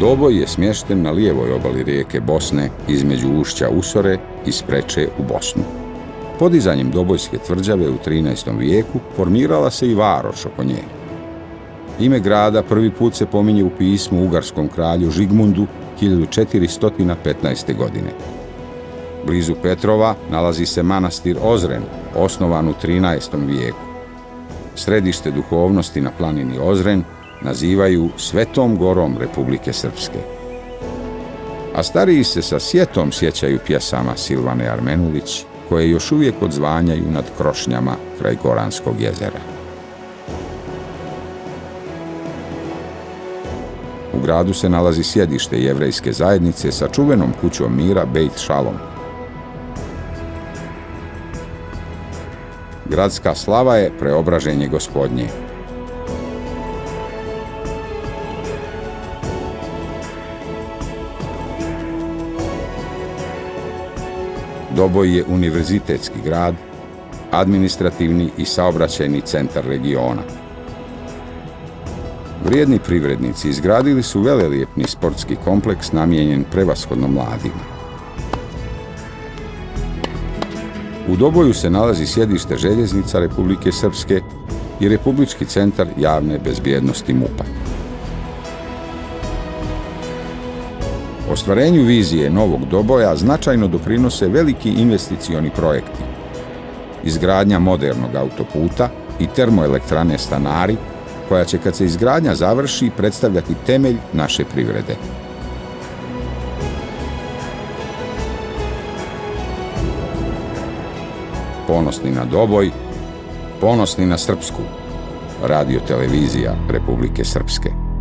Doboj je smješten na lijevoj obali rijeke Bosne između ušća Usore i Spreče u Bosnu. Podizanjem Dobojske tvrđave u 13. vijeku formirala se i varoš oko nje. Ime grada prvi put se pominje u pismu ugarskom kralju Žigmundu 1415. godine. Blizu Petrova nalazi se manastir Ozren, osnovan u 13. vijeku. Središte duhovnosti na planini Ozren nazivaju Svetom Gorom Republike Srpske. A stariji se sa sjetom sjećaju pjesama Silvane Armenulić, koje još uvijek odzvanjaju nad krošnjama kraj Goranskog jezera. U gradu se nalazi sjedište jevrejske zajednice sa čuvenom kućom mira Beit Šalom. Gradska slava je Preobraženje Gospodnje. Doboj je univerzitetski grad, administrativni i saobraćajni centar regiona. Vrijedni privrednici izgradili su velelijepni sportski kompleks namijenjen prevashodno mladima. U Doboju se nalazi sjedište željeznica Republike Srpske i Republički centar javne bezbjednosti MUP-a. Ostvarenju vizije novog Doboja značajno doprinose veliki investicioni projekti. Izgradnja modernog autoputa i termoelektrane Stanari, koja će kad se izgradnja završi predstavljati temelj naše privrede. Ponosni na Doboj, ponosni na Srpsku. Radio televizija Republike Srpske.